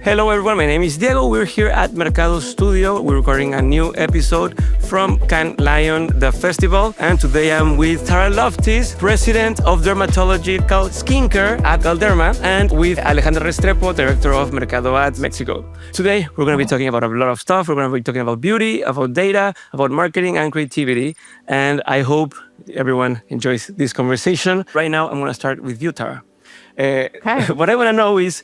Hello everyone, my name is Diego. We're here at Mercado Studio. We're recording a new episode from Cannes Lion, the festival. And today I'm with Tara Loftis, President of Dermatological Skincare at Galderma, and with Alejandra Restrepo, Director of Mercado Ads Mexico. Today, we're going to be talking about a lot of stuff. We're going to be talking about beauty, about data, about marketing and creativity. And I hope everyone enjoys this conversation. Right now, I'm going to start with you, Tara. What I want to know is,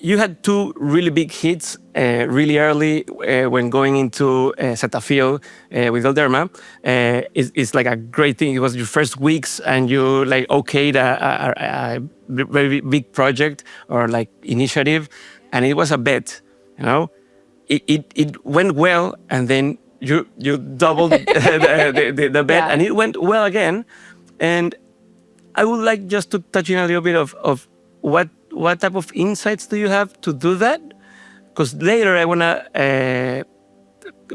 you had two really big hits really early when going into Cetaphil with Galderma. It's like a great thing. It was your first weeks and you like okayed a very big project or like initiative, and it was a bet, you know? It went well, and then you doubled the bet, yeah. And it went well again. And I would like just to touch in a little bit of what type of insights do you have to do that? Because later I want to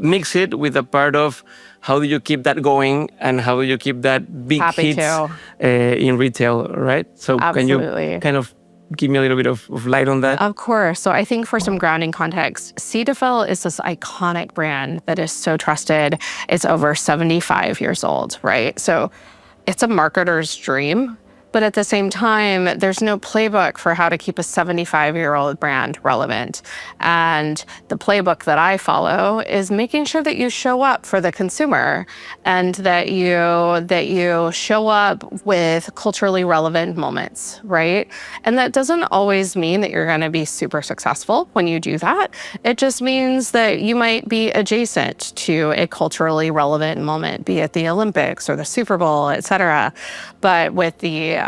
mix it with a part of how do you keep that going and how do you keep that big hits in retail, right? So Absolutely. Can you kind of give me a little bit of light on that? Of course. So I think for some grounding context, Cetaphil is this iconic brand that is so trusted. It's over 75 years old, right? So it's a marketer's dream. But at the same time, there's no playbook for how to keep a 75-year-old brand relevant. And the playbook that I follow is making sure that you show up for the consumer and that you show up with culturally relevant moments, right? And that doesn't always mean that you're gonna be super successful when you do that. It just means that you might be adjacent to a culturally relevant moment, be it the Olympics or the Super Bowl, et cetera. But with the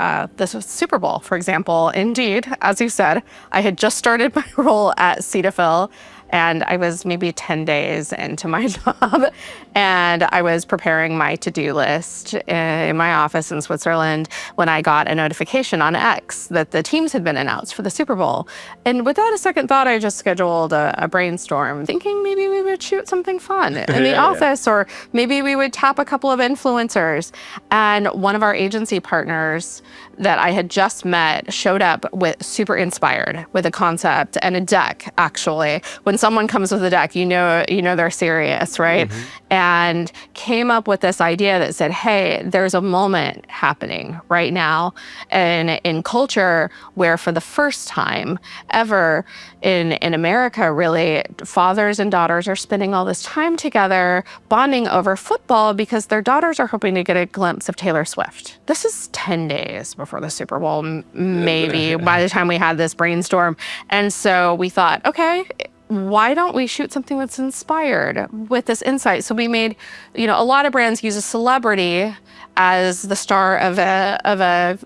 Super Bowl, for example, indeed, as you said, I had just started my role at Cetaphil, and I was maybe 10 days into my job, and I was preparing my to-do list in my office in Switzerland when I got a notification on X that the teams had been announced for the Super Bowl. And without a second thought, I just scheduled a brainstorm, thinking maybe we would shoot something fun in the office, or maybe we would tap a couple of influencers. And one of our agency partners that I had just met showed up with super inspired with a concept and a deck, actually. When someone comes with a deck, you know they're serious, right? Mm-hmm. And came up with this idea that said, hey, there's a moment happening right now in culture where for the first time ever in America, really, fathers and daughters are spending all this time together, bonding over football because their daughters are hoping to get a glimpse of Taylor Swift. This is 10 days before the Super Bowl, maybe, by the time we had this brainstorm. And so we thought, okay, why don't we shoot something that's inspired with this insight? So we made, a lot of brands use a celebrity as the star of a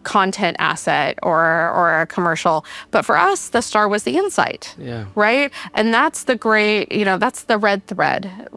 content asset or a commercial. But for us, the star was the insight, right? And that's the great, that's the red thread,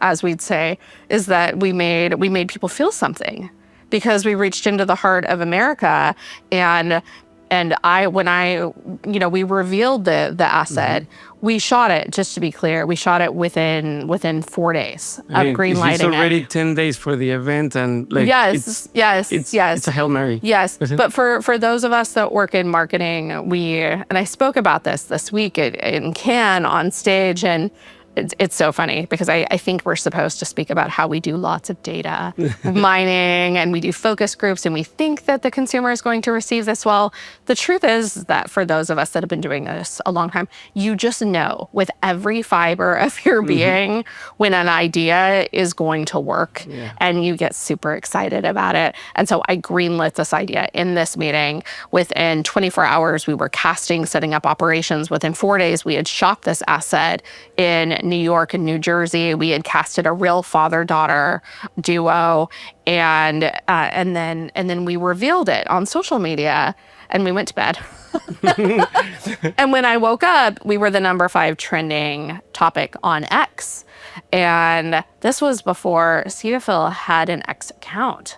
as we'd say, is that we made people feel something because we reached into the heart of America. And when we revealed the asset, we shot it, just to be clear, we shot it within 4 days of green lighting. It's already 10 days for the event, and yes. It's a Hail Mary. Yes, but for those of us that work in marketing, and I spoke about this week in Cannes on stage, and it's so funny because I think we're supposed to speak about how we do lots of data mining and we do focus groups and we think that the consumer is going to receive this well. The truth is that for those of us that have been doing this a long time, you just know with every fiber of your being when an idea is going to work and you get super excited about it. And so I greenlit this idea in this meeting. Within 24 hours, we were casting, setting up operations. Within 4 days, we had shot this asset in New York and New Jersey. We had casted a real father-daughter duo, and then we revealed it on social media, and we went to bed. And when I woke up, we were the number 5 trending topic on X, and this was before Cetaphil had an X account.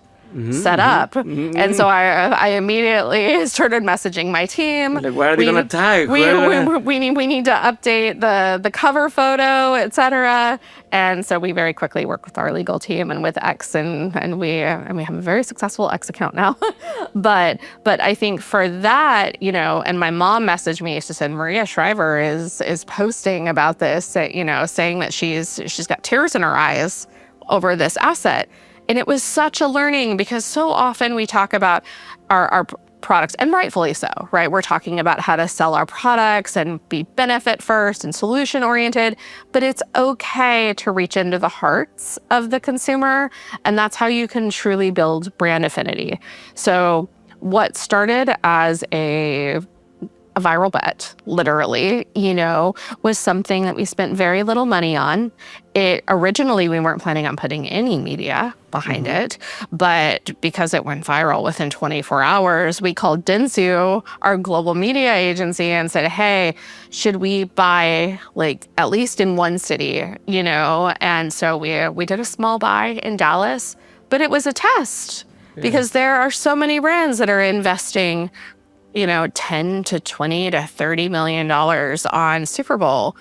set up. And so I immediately started messaging my team. Like, what are they gonna tag? We need to update the cover photo, etc. And so we very quickly worked with our legal team and with X, and we have a very successful X account now. but I think for that, and my mom messaged me. She said Maria Shriver is posting about this, saying that she's got tears in her eyes over this asset. And it was such a learning, because so often we talk about our products, and rightfully so, right? We're talking about how to sell our products and be benefit first and solution oriented, but it's okay to reach into the hearts of the consumer. And that's how you can truly build brand affinity. So what started as a viral bet, literally, was something that we spent very little money on. Originally, we weren't planning on putting any media behind it, but because it went viral within 24 hours, we called Dentsu, our global media agency, and said, hey, should we buy at least in one city, And so we did a small buy in Dallas, but it was a test because there are so many brands that are investing 10 to 20 to 30 million dollars on Super Bowl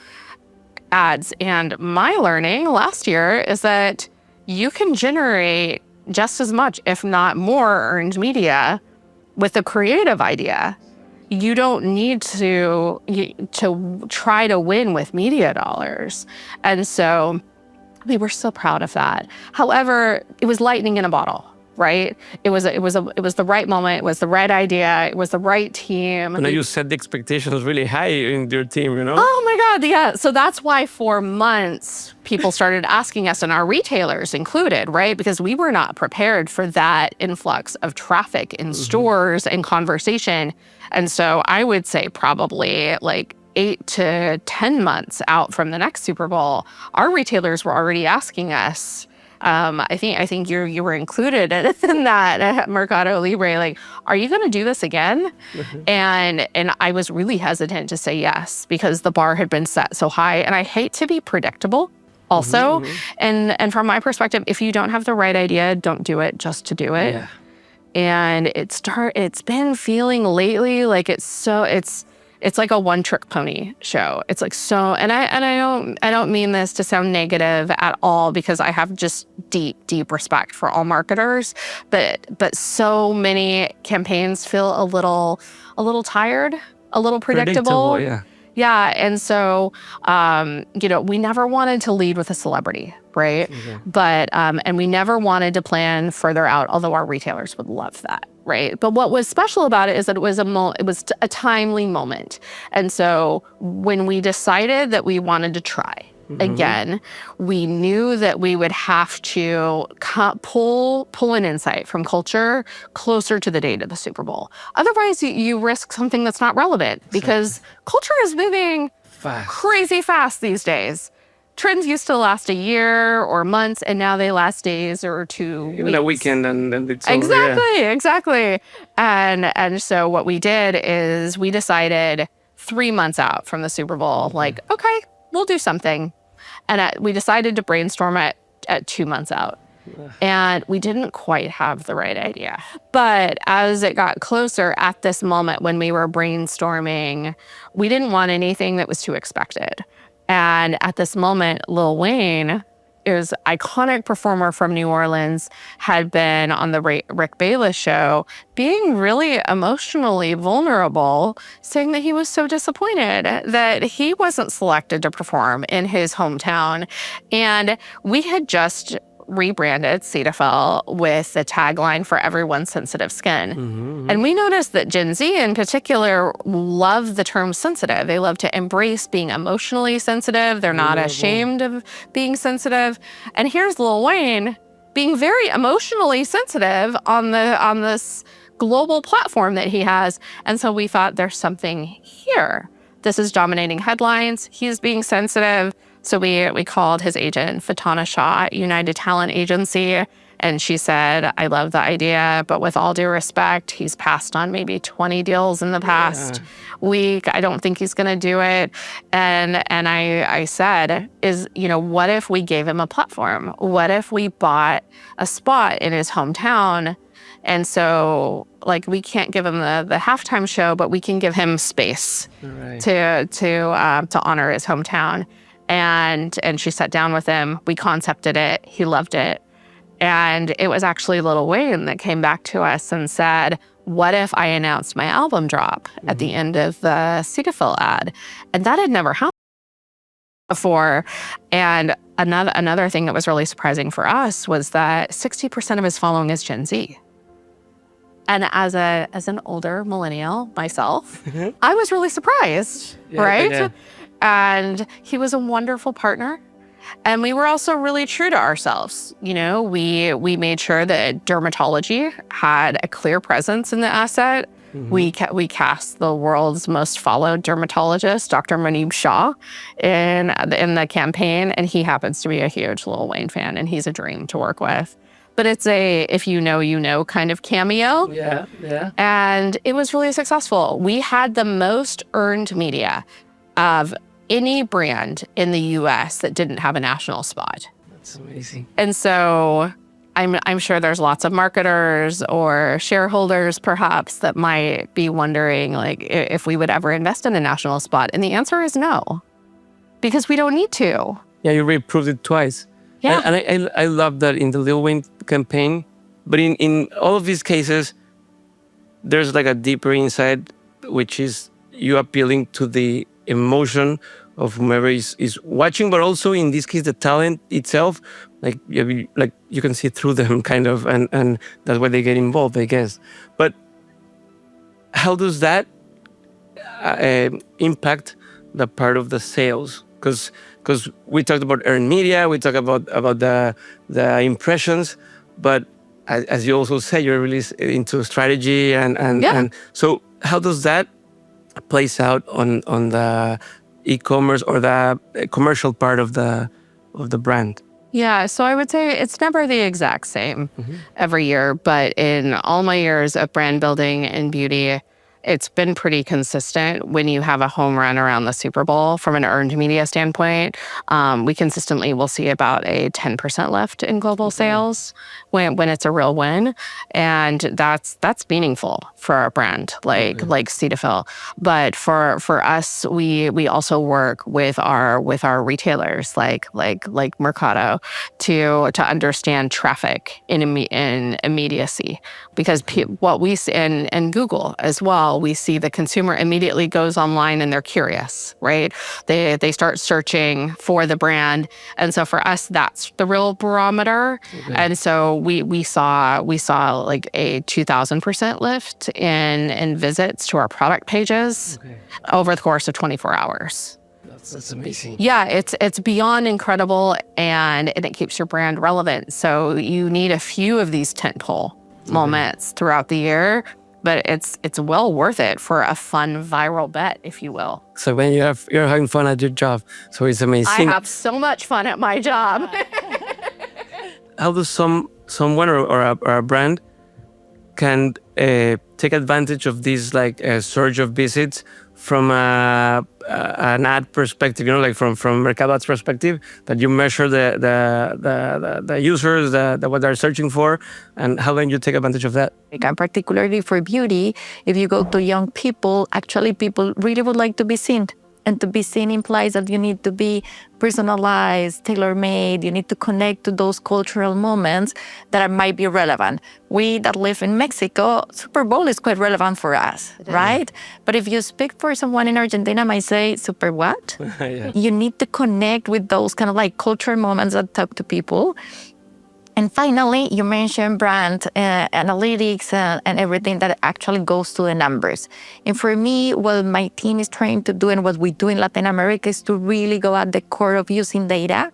ads. And my learning last year is that you can generate just as much, if not more, earned media with a creative idea. You don't need to try to win with media dollars. And so we were so proud of that. However, it was lightning in a bottle. Right? It was the right moment. It was the right idea. It was the right team. And you set the expectations really high in your team, Oh my God, yeah. So that's why for months people started asking us, and our retailers included, right? Because we were not prepared for that influx of traffic in stores and conversation. And so I would say probably 8 to 10 months out from the next Super Bowl, our retailers were already asking us. I think you were included in that Mercado Libre. Are you going to do this again? And I was really hesitant to say yes, because the bar had been set so high, and I hate to be predictable. Also, and from my perspective, if you don't have the right idea, don't do it just to do it. Yeah. And it's been feeling lately like it's like a one-trick pony show. It's and I don't mean this to sound negative at all, because I have just deep respect for all marketers, but so many campaigns feel a little tired, a little predictable. Yeah. Yeah, and so we never wanted to lead with a celebrity, right? But and we never wanted to plan further out, although our retailers would love that. Right. But what was special about it is that it was a timely moment. And so when we decided that we wanted to try again, we knew that we would have to pull an insight from culture closer to the date of the Super Bowl. Otherwise, you risk something that's not relevant, because culture is moving crazy fast these days. Trends used to last a year or months, and now they last days or 2 weeks. Even a weekend, and then it's over. Exactly. And so what we did is we decided 3 months out from the Super Bowl, okay, we'll do something. And we decided to brainstorm it at 2 months out. And we didn't quite have the right idea. But as it got closer at this moment when we were brainstorming, we didn't want anything that was too expected. And at this moment, Lil Wayne, is iconic performer from New Orleans, had been on the Rick Bayless show, being really emotionally vulnerable, saying that he was so disappointed that he wasn't selected to perform in his hometown. And we had just rebranded Cetaphil with the tagline for everyone's sensitive skin. And we noticed that Gen Z in particular love the term sensitive. They love to embrace being emotionally sensitive. They're not ashamed of being sensitive. And here's Lil Wayne being very emotionally sensitive on this global platform that he has. And so we thought, there's something here. This is dominating headlines. He's being sensitive. So we called his agent, Fatana Shah at United Talent Agency, And she said, I love the idea, but with all due respect, he's passed on maybe 20 deals in the past week. I don't think he's going to do it. And I said, what if we gave him a platform? What if we bought a spot in his hometown? And so, like, we can't give him the halftime show, but we can give him space to honor his hometown. And she sat down with him. We concepted it. He loved it. And it was actually Lil Wayne that came back to us and said, what if I announced my album drop at the end of the Cetaphil ad? And that had never happened before. And another thing that was really surprising for us was that 60% of his following is Gen Z. And as an older millennial myself, I was really surprised, right? Yeah. And he was a wonderful partner. And we were also really true to ourselves. We made sure that dermatology had a clear presence in the asset. We cast the world's most followed dermatologist, Dr. Manib Shah, in the campaign. And he happens to be a huge Lil Wayne fan, and he's a dream to work with. But it's a if you know kind of cameo. Yeah. And it was really successful. We had the most earned media of any brand in the US that didn't have a national spot. That's amazing. And so I'm sure there's lots of marketers or shareholders perhaps that might be wondering like if we would ever invest in a national spot. And the answer is no, because we don't need to. Yeah, you already proved it twice. Yeah. And I love that in the Lil Wayne campaign, but in all of these cases, there's like a deeper insight, which is you appealing to the emotion of whomever is watching, but also in this case, the talent itself, like you can see through them kind of, and that's why they get involved, I guess. But how does that impact the part of the sales? Because we talked about earned media, we talked about the impressions, but as you also say, you're really into strategy and so how does that plays out on the e-commerce or the commercial part of the brand? Yeah, so I would say it's never the exact same every year, but in all my years of brand building and beauty, it's been pretty consistent. When you have a home run around the Super Bowl from an earned media standpoint, we consistently will see about a 10% lift in global sales when it's a real win. And that's meaningful for our brand, like Cetaphil. But for us, we also work with our retailers like Mercado to understand traffic in immediacy. Because what we see, and Google as well, we see the consumer immediately goes online and they're curious, right? They start searching for the brand. And so for us, that's the real barometer. Okay. And so we saw like a 2,000% lift in visits to our product pages over the course of 24 hours. That's amazing. Yeah, it's beyond incredible, and it keeps your brand relevant. So you need a few of these tentpole moments throughout the year, but it's well worth it for a fun viral bet, if you will. So when you're having fun at your job, so it's amazing. I have so much fun at my job. How does someone or a brand can take advantage of this like surge of visits from an ad perspective, like from Mercado's perspective, that you measure the users, what they're searching for, and how can you take advantage of that? And particularly for beauty, if you go to young people, actually people really would like to be seen. And to be seen implies that you need to be personalized, tailor-made. You need to connect to those cultural moments that might be relevant. We that live in Mexico, Super Bowl is quite relevant for us, right? But if you speak for someone in Argentina, might say, Super what? You need to connect with those kind of like cultural moments that talk to people. And finally, you mentioned brand analytics and everything that actually goes to the numbers. And for me, what my team is trying to do and what we do in Latin America is to really go at the core of using data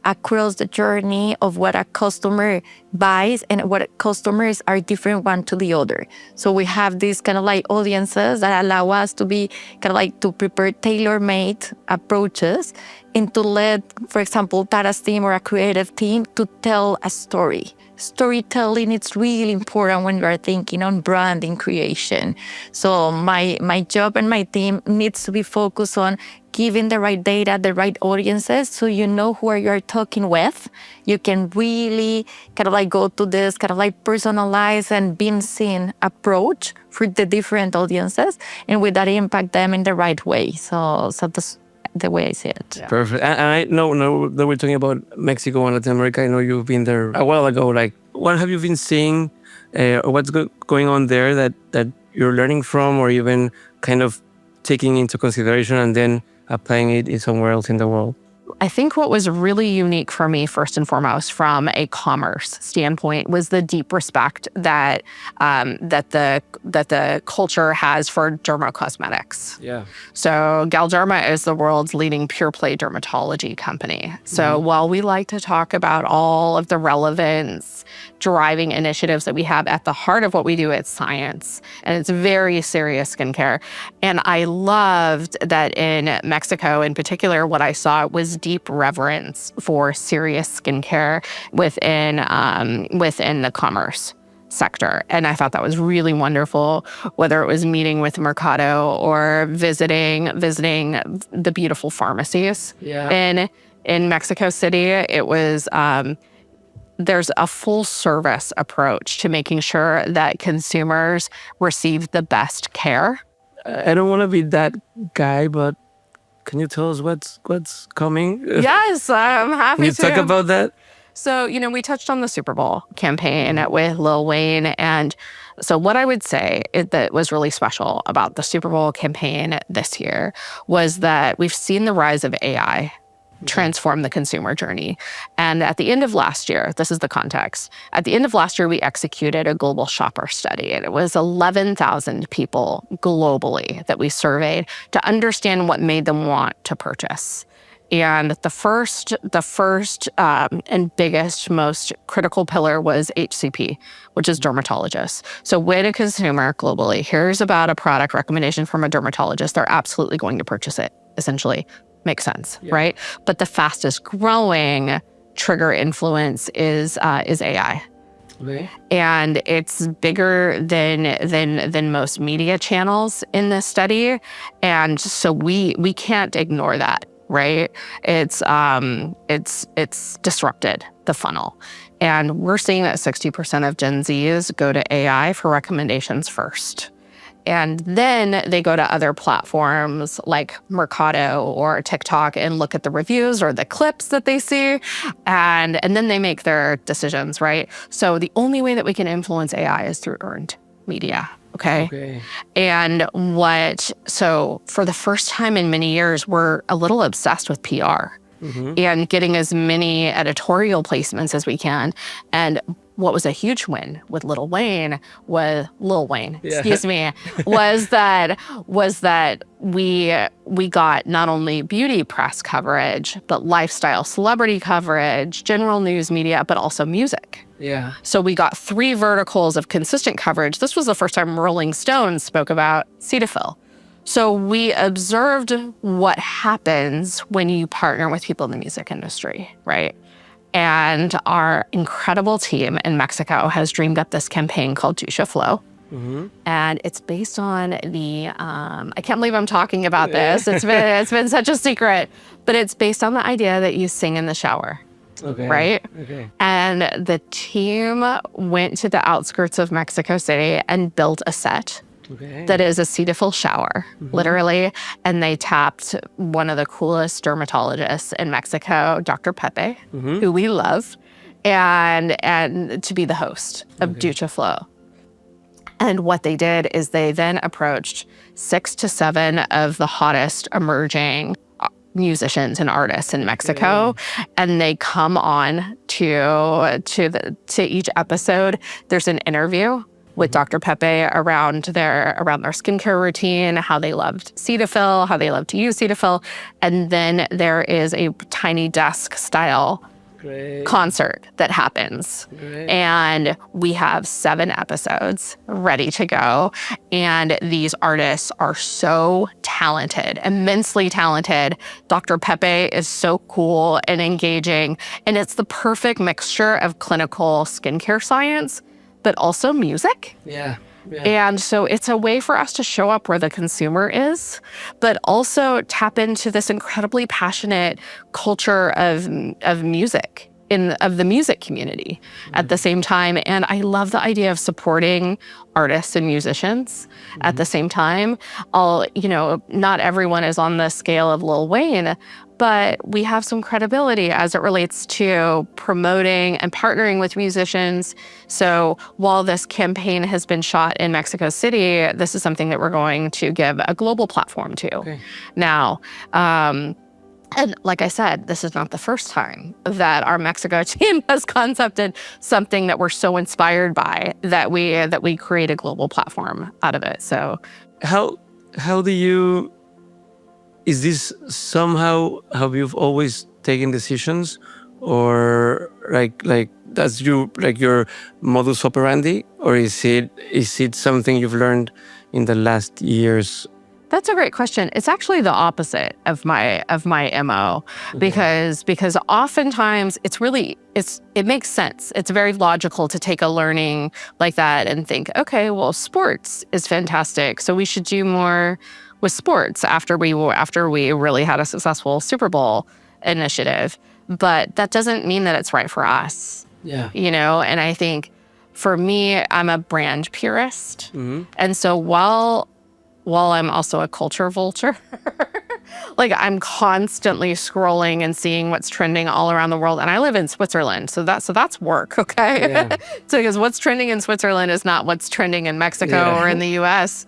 across the journey of what a customer buys and what customers are different one to the other. So we have these kind of like audiences that allow us to be kind of like to prepare tailor-made approaches and to let, for example, Tara's team or a creative team to tell a story. storytelling is really important when you are thinking on branding creation. So my job and my team needs to be focused on giving the right data, the right audiences, so you know who you are talking with. You can really kind of like go to this kind of like personalized and being seen approach for the different audiences, and with that impact them in the right way. So that's the way I see it. Yeah. Perfect. And I know that we're talking about Mexico and Latin America. I know you've been there a while ago. Like, what have you been seeing, or what's going on there that you're learning from, or even kind of taking into consideration and then applying it somewhere else in the world? I think what was really unique for me, first and foremost, from a commerce standpoint, was the deep respect that the culture has for dermocosmetics. Yeah. So Galderma is the world's leading pure play dermatology company. So while we like to talk about all of the relevance driving initiatives that we have, at the heart of what we do, it's science, and it's very serious skincare. And I loved that in Mexico in particular, what I saw was deep reverence for serious skincare within the commerce sector. And I thought that was really wonderful, whether it was meeting with Mercado or visiting the beautiful pharmacies. Yeah. In Mexico City. It was there's a full service approach to making sure that consumers receive the best care. I don't want to be that guy, but can you tell us what's coming? Yes, I'm happy Can you to. talk about that? So, we touched on the Super Bowl campaign with Lil Wayne. And so what I would say that was really special about the Super Bowl campaign this year was that we've seen the rise of AI transform the consumer journey. And at the end of last year, this is the context, at the end of last year, we executed a global shopper study, and it was 11,000 people globally that we surveyed to understand what made them want to purchase. And the first and biggest, most critical pillar was HCP, which is dermatologists. So when a consumer globally hears about a product recommendation from a dermatologist, they're absolutely going to purchase it, essentially. Makes sense, right? But the fastest growing trigger influence is AI. Okay. And it's bigger than most media channels in this study. And so we can't ignore that. Right? It's disrupted the funnel. And we're seeing that 60% of Gen Zs go to AI for recommendations first. And then they go to other platforms like Mercado or TikTok and look at the reviews or the clips that they see. And then they make their decisions, right? So the only way that we can influence AI is through earned media. Okay. And so for the first time in many years, we're a little obsessed with PR and getting as many editorial placements as we can. And what was a huge win with Lil Wayne, was that we got not only beauty press coverage, but lifestyle celebrity coverage, general news media, but also music. Yeah. So we got 3 verticals of consistent coverage. This was the first time Rolling Stone spoke about Cetaphil. So we observed what happens when you partner with people in the music industry, right? And our incredible team in Mexico has dreamed up this campaign called Dusha Flow. And it's based on the, I can't believe I'm talking about this. It's been such a secret, but it's based on the idea that you sing in the shower. Okay. Right? Okay. And the team went to the outskirts of Mexico City and built a set that is a Cetaphil shower, literally. And they tapped one of the coolest dermatologists in Mexico, Dr. Pepe, who we love, and to be the host of Dusha Flow. And what they did is they then approached 6 to 7 of the hottest emerging musicians and artists in Mexico, and they come on to each episode. There's an interview with Dr. Pepe around their skincare routine, how they loved Cetaphil, how they love to use Cetaphil, and then there is a tiny desk style concert that happens. And we have 7 episodes ready to go. And these artists are so talented talented, immensely talented. Dr. Pepe is so cool and engaging, and it's the perfect mixture of clinical skincare science, but also music. Yeah. And so it's a way for us to show up where the consumer is, but also tap into this incredibly passionate culture of music, of the music community at the same time. And I love the idea of supporting artists and musicians at the same time. Not everyone is on the scale of Lil Wayne, but we have some credibility as it relates to promoting and partnering with musicians. So while this campaign has been shot in Mexico City, this is something that we're going to give a global platform to. Okay. Now, and like I said, this is not the first time that our Mexico team has concepted something that we're so inspired by that we create a global platform out of it. So How do you... Is this somehow how you've always taken decisions, or like that's your modus operandi, or is it something you've learned in the last years? that's a great question. It's actually the opposite of my MO, because oftentimes it makes sense. It's very logical to take a learning like that and think, okay, well, sports is fantastic, so we should do more with sports after we really had a successful Super Bowl initiative. But that doesn't mean that it's right for us. Yeah. And I think for me, I'm a brand purist. And so while I'm also a culture vulture, like I'm constantly scrolling and seeing what's trending all around the world. And I live in Switzerland, so that's work, okay? Yeah. So because what's trending in Switzerland is not what's trending in Mexico or in the US.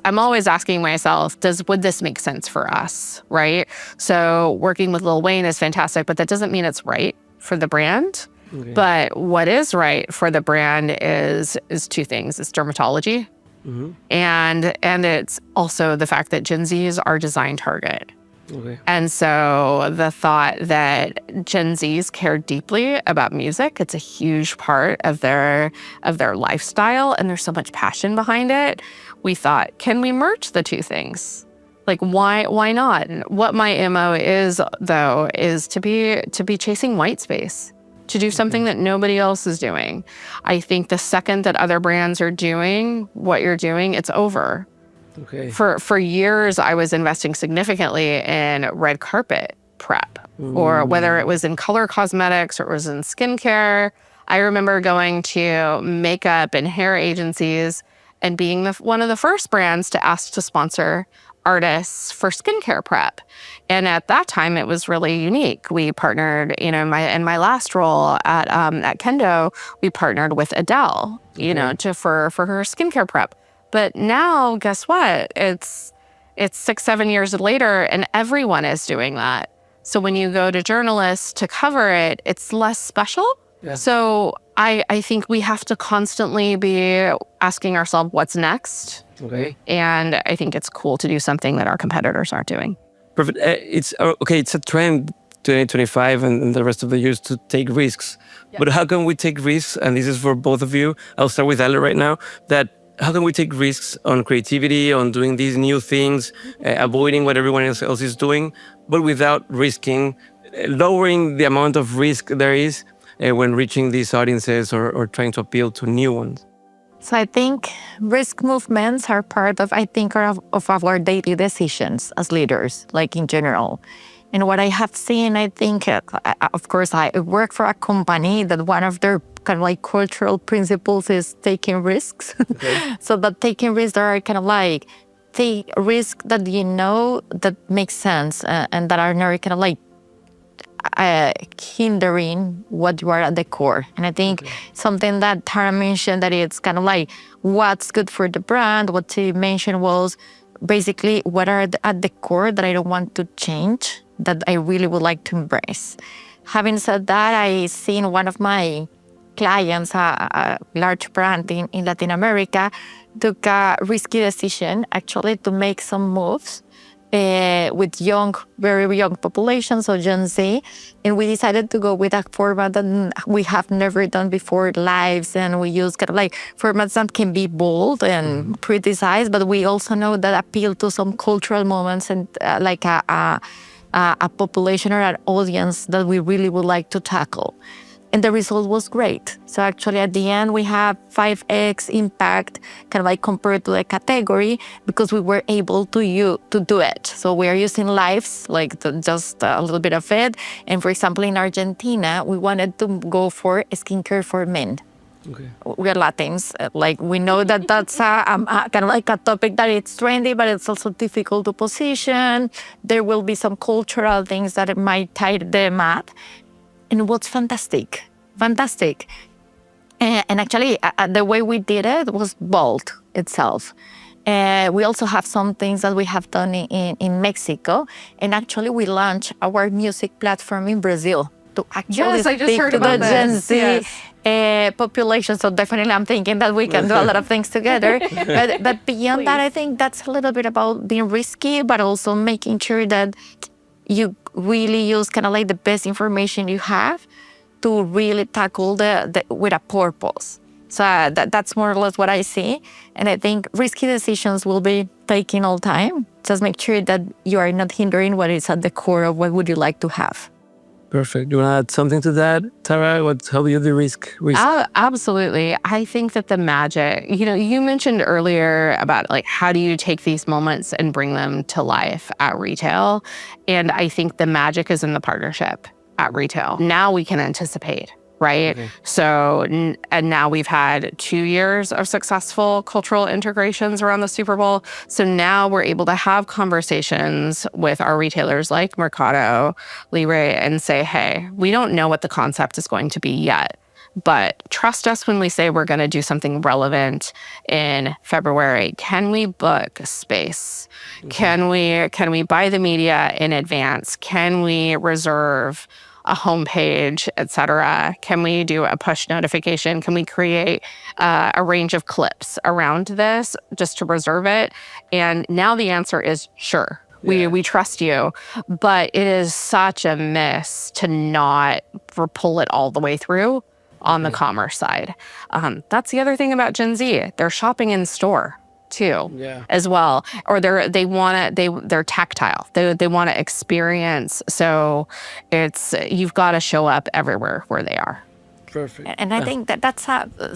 I'm always asking myself, would this make sense for us, right? So working with Lil Wayne is fantastic, but that doesn't mean it's right for the brand. Okay. But what is right for the brand is two things. It's dermatology, and it's also the fact that Gen Z is our design target. Okay. And so the thought that Gen Zs care deeply about music, it's a huge part of their lifestyle, and there's so much passion behind it. We thought, can we merge the two things? Like, why not? What my MO is, though, is to be chasing white space, to do something that nobody else is doing. I think the second that other brands are doing what you're doing, it's over. Okay. For years, I was investing significantly in red carpet prep, or whether it was in color cosmetics or it was in skincare. I remember going to makeup and hair agencies and being one of the first brands to ask to sponsor artists for skincare prep. And at that time, it was really unique. We partnered, in my last role at Kendo, we partnered with Adele, for her skincare prep. But now, guess what? It's 6-7 years later, and everyone is doing that. So when you go to journalists to cover it, it's less special. Yeah. So I think we have to constantly be asking ourselves what's next. Okay. And I think it's cool to do something that our competitors aren't doing. Perfect. It's a trend 2025 and the rest of the years to take risks. Yeah. But how can we take risks? And this is for both of you. I'll start with Ale right now. How can we take risks on creativity, on doing these new things, avoiding what everyone else is doing, but without risking, lowering the amount of risk there is when reaching these audiences or trying to appeal to new ones? So I think risk movements are part of our daily decisions as leaders, like in general. And what I have seen, I think, of course, I work for a company that one of their kind of like cultural principles is taking risks. Okay. So that taking risks are kind of like take risks that that make sense and that are not kind of like hindering what you are at the core. And I think something that Tara mentioned, that it's kind of like what's good for the brand, what she mentioned was basically what are at the core that I don't want to change, that I really would like to embrace. Having said that, I seen one of my clients, a large brand in Latin America, took a risky decision actually to make some moves with very young population, so Gen Z. And we decided to go with a format that we have never done before, lives. And we use kind of like formats that can be bold and criticized, but we also know that appeal to some cultural moments and like a population or an audience that we really would like to tackle. And the result was great. So actually at the end, we have 5x impact kind of like compared to the category because we were able to do it. So we are using lives, like just a little bit of it. And for example, in Argentina, we wanted to go for skincare for men. Okay. We're Latins. Like we know that that's kind of like a topic that it's trendy, but it's also difficult to position. There will be some cultural things that might tie them up. And it was fantastic. And actually, the way we did it was bold itself. We also have some things that we have done in Mexico. And actually, we launched our music platform in Brazil to actually speak to the Gen Z population. So definitely, I'm thinking that we can do a lot of things together. But beyond that, I think that's a little bit about being risky, but also making sure that you really use kind of like the best information you have to really tackle the with a purpose. So that's more or less what I see. And I think risky decisions will be taken all time. Just make sure that you are not hindering what is at the core of what would you like to have. Perfect. Do you want to add something to that, Tara? What help you the risk? Absolutely. I think that the magic, you mentioned earlier about like, how do you take these moments and bring them to life at retail? And I think the magic is in the partnership at retail. Now we can anticipate, right? Okay. So, and now we've had 2 years of successful cultural integrations around the Super Bowl. So now we're able to have conversations with our retailers like Mercado Libre and say, hey, we don't know what the concept is going to be yet, but trust us when we say we're going to do something relevant in February. Can we book space? Okay. Can we buy the media in advance? Can we reserve a homepage, et cetera? Can we do a push notification? Can we create a range of clips around this just to reserve it? And now the answer is sure. We trust you, but it is such a miss to not pull it all the way through on the commerce side. That's the other thing about Gen Z. They're shopping in store too, as well. Or they're tactile. They want to experience. So you've got to show up everywhere where they are. Perfect. And I think that's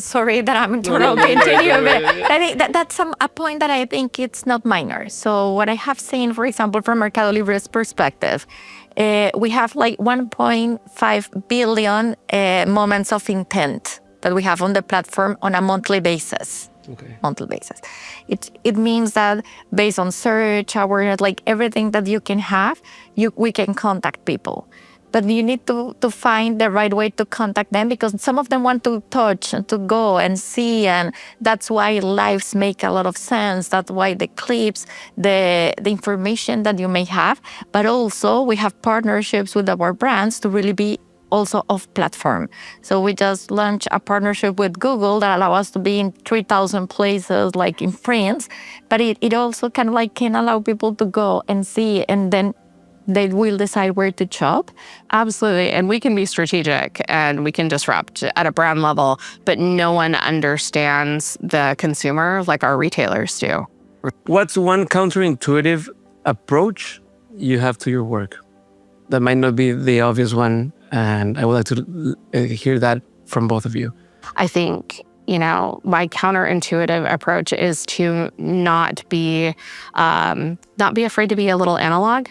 sorry that I'm interrupting you, but I think that's a point that I think it's not minor. So what I have seen, for example, from Mercado Libre's perspective, we have like 1.5 billion moments of intent that we have on the platform on a monthly basis. Okay. Monthly basis. It means that based on search, awareness, like everything that you can have, we can contact people. But you need to find the right way to contact them because some of them want to touch and to go and see, and that's why lives make a lot of sense. That's why the clips, the information that you may have, but also we have partnerships with our brands to really be also off platform. So we just launched a partnership with Google that allow us to be in 3,000 places like in France, but it also kind of like can allow people to go and see, and then they will decide where to shop. Absolutely. And we can be strategic and we can disrupt at a brand level, but no one understands the consumer like our retailers do. What's one counterintuitive approach you have to your work? That might not be the obvious one, and I would like to hear that from both of you. I think, my counterintuitive approach is to not be afraid to be a little analog.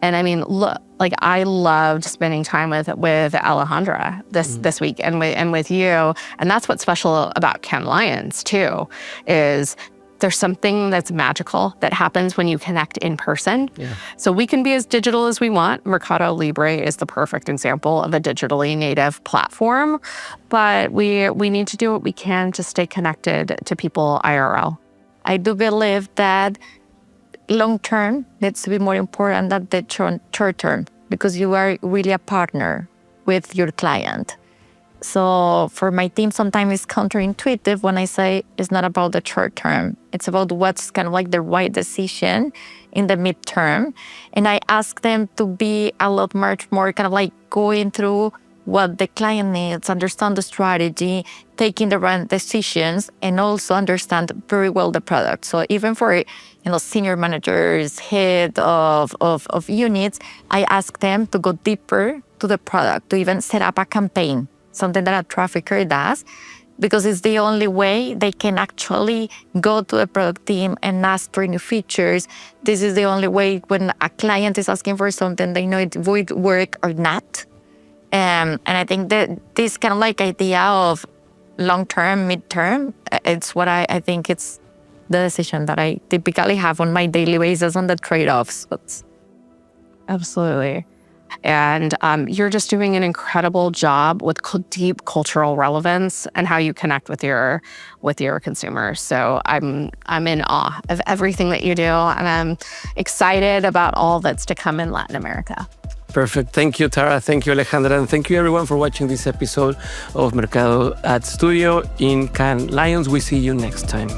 And I mean, look, like I loved spending time with Alejandra this week and with you. And that's what's special about Cannes Lions too, is there's something that's magical that happens when you connect in person. Yeah. So we can be as digital as we want. Mercado Libre is the perfect example of a digitally native platform, but we need to do what we can to stay connected to people IRL. I do believe that long term needs to be more important than the short term because you are really a partner with your client. So for my team, sometimes it's counterintuitive when I say it's not about the short term. It's about what's kind of like the right decision in the midterm. And I ask them to be a lot much more kind of like going through what the client needs, understand the strategy, taking the right decisions, and also understand very well the product. So even for senior managers, head of units, I ask them to go deeper to the product, to even set up a campaign, something that a trafficker does, because it's the only way they can actually go to a product team and ask for new features. This is the only way when a client is asking for something, they know it would work or not. And I think that this kind of like idea of long-term, mid-term, it's what I think it's the decision that I typically have on my daily basis on the trade-offs. Absolutely. And you're just doing an incredible job with deep cultural relevance and how you connect with your consumers. So I'm in awe of everything that you do, and I'm excited about all that's to come in Latin America. Perfect. Thank you, Tara. Thank you, Alejandra. And thank you, everyone, for watching this episode of Mercado at Studio in Cannes Lions. We see you next time.